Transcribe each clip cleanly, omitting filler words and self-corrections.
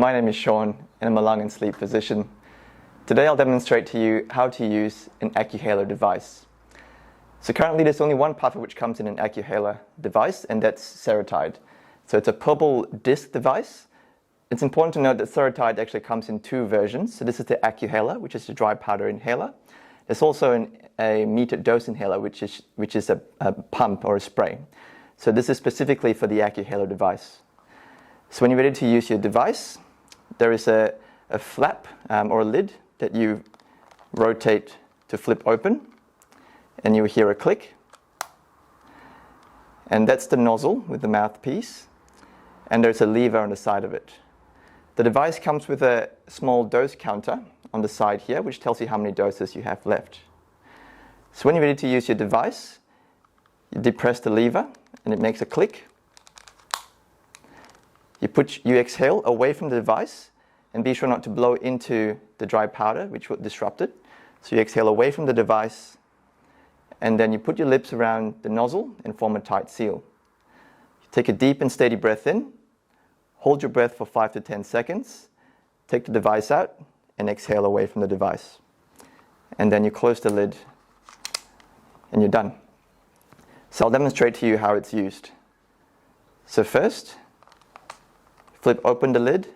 my name is Shaun and I'm a lung and sleep physician. Today I'll demonstrate to you how to use an Accuhaler device. So currently there's only one puffer which comes in an Accuhaler device, and that's Seretide. So it's a purple disc device. It's important to note that Seretide actually comes in two versions. So this is the Accuhaler, which is a dry powder inhaler. There's also a metered dose inhaler, which is a pump or a spray. So this is specifically for the Accuhaler device. So when you're ready to use your device, there is a flap or a lid that you rotate to flip open, and you hear a click. And that's the nozzle with the mouthpiece, and there's a lever on the side of it. The device comes with a small dose counter on the side here, which tells you how many doses you have left. So when you're ready to use your device, you depress the lever and it makes a click. You exhale away from the device, and be sure not to blow into the dry powder, which will disrupt it. So you exhale away from the device, and then you put your lips around the nozzle and form a tight seal. You take a deep and steady breath in, hold your breath for 5 to 10 seconds, take the device out, and exhale away from the device. And then you close the lid, and you're done. So I'll demonstrate to you how it's used. So first, flip open the lid,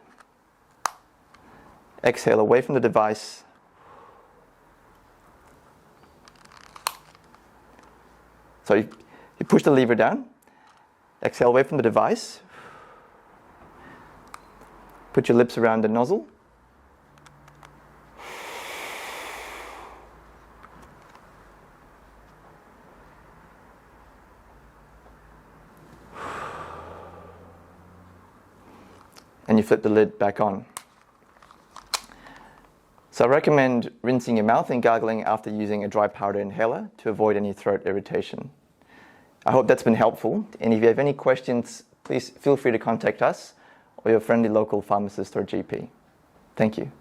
exhale away from the device, so you push the lever down, exhale away from the device, put your lips around the nozzle, and you flip the lid back on. So I recommend rinsing your mouth and gargling after using a dry powder inhaler to avoid any throat irritation. I hope that's been helpful, and if you have any questions, please feel free to contact us or your friendly local pharmacist or GP. Thank you.